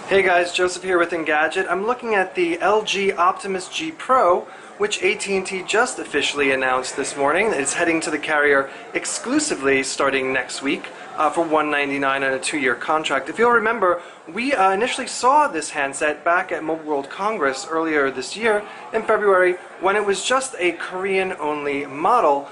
Hey guys, Joseph here with Engadget. I'm looking at the LG Optimus G Pro, which AT&T just officially announced this morning. It's heading to the carrier exclusively starting next week for $199 on a 2-year contract. If you'll remember, we initially saw this handset back at Mobile World Congress earlier this year in February when it was just a Korean-only model,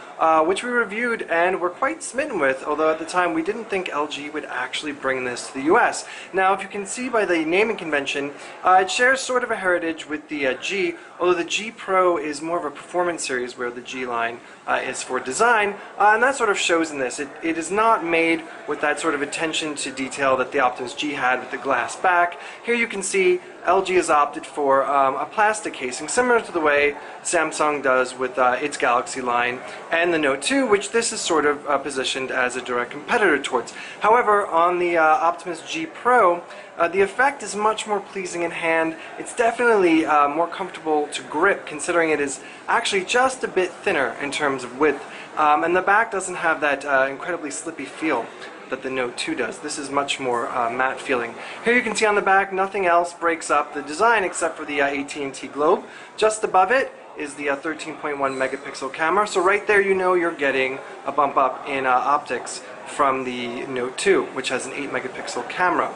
which we reviewed and were quite smitten with, although at the time we didn't think LG would actually bring this to the US. Now, if you can see by the naming convention, it shares sort of a heritage with the G, although the G Pro is more of a performance series where the G line is for design, and that sort of shows in this. It is not made with that sort of attention to detail that the Optimus G had with the glass back. Here you can see LG has opted for a plastic casing, similar to the way Samsung does with its Galaxy line and the Note 2, which this is sort of positioned as a direct competitor towards. However, on the Optimus G Pro, the effect is much more pleasing in hand. It's definitely more comfortable to grip, considering it is actually just a bit thinner in terms of width, and the back doesn't have that incredibly slippy feel that the Note 2 does. This is much more matte feeling. Here you can see on the back, nothing else breaks up the design except for the AT&T globe. Just above it is the 13.1 megapixel camera, so right there you know you're getting a bump up in optics from the Note 2, which has an 8 megapixel camera.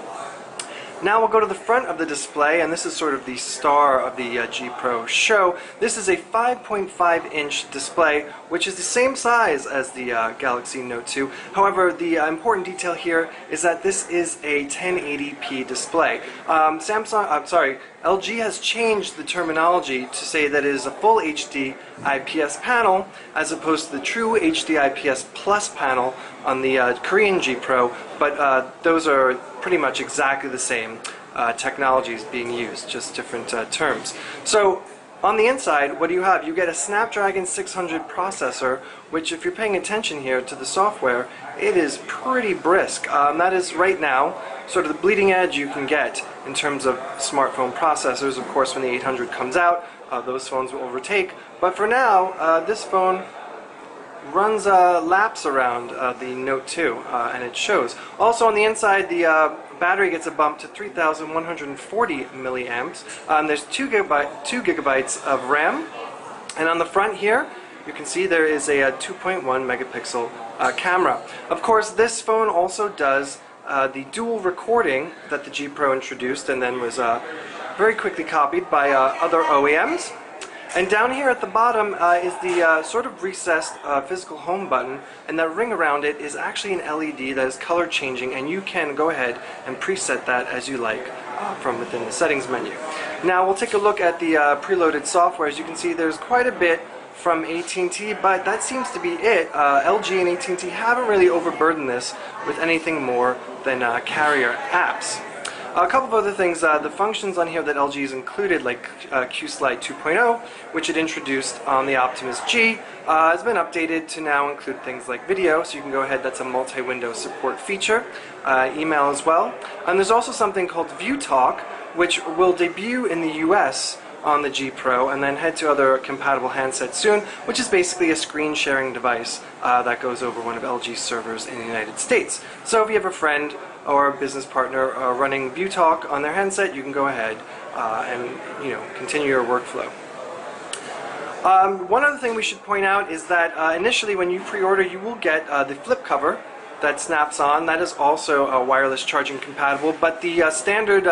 Now we'll go to the front of the display, and this is sort of the star of the G Pro show. This is a 5.5-inch display, which is the same size as the Galaxy Note 2. However, the important detail here is that this is a 1080p display. LG has changed the terminology to say that it is a full HD IPS panel as opposed to the true HD IPS Plus panel on the Korean G Pro, but those are pretty much exactly the same technologies being used, just different terms. So on the inside, what do you have? You get a Snapdragon 600 processor, which, if you're paying attention here to the software, it is pretty brisk. That is right now sort of the bleeding edge you can get in terms of smartphone processors. Of course, when the 800 comes out, those phones will overtake. But for now, this phone runs laps around the Note 2, and it shows. Also on the inside, the battery gets a bump to 3,140 milliamps. There's 2 gigabytes of RAM, and on the front here you can see there is a 2.1 megapixel camera. Of course, this phone also does the dual recording that the G Pro introduced and then was very quickly copied by other OEMs. And down here at the bottom is the sort of recessed physical home button, and that ring around it is actually an LED that is color changing, and you can go ahead and preset that as you like from within the settings menu. Now we'll take a look at the preloaded software. As you can see, there's quite a bit from AT&T, but that seems to be it. LG and AT&T haven't really overburdened this with anything more than carrier apps. A couple of other things, the functions on here that LG has included, like Q-Slide 2.0, which it introduced on the Optimus G, has been updated to now include things like video, so you can go ahead, that's a multi-window support feature, email as well. And there's also something called View Talk, which will debut in the US on the G Pro and then head to other compatible handsets soon, which is basically a screen sharing device that goes over one of LG's servers in the United States. So if you have a friend or a business partner running View Talk on their handset, you can go ahead and continue your workflow. One other thing we should point out is that initially when you pre-order, you will get the flip cover that snaps on. That is also wireless charging compatible, but the standard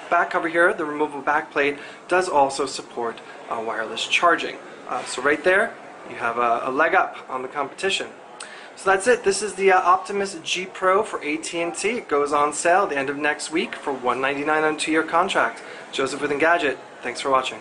back cover here, the removable back plate, does also support wireless charging. So right there, you have a leg up on the competition. So that's it. This is the Optimus G Pro for AT&T. It goes on sale at the end of next week for $199 on a 2-year contract. Joseph with Engadget. Thanks for watching.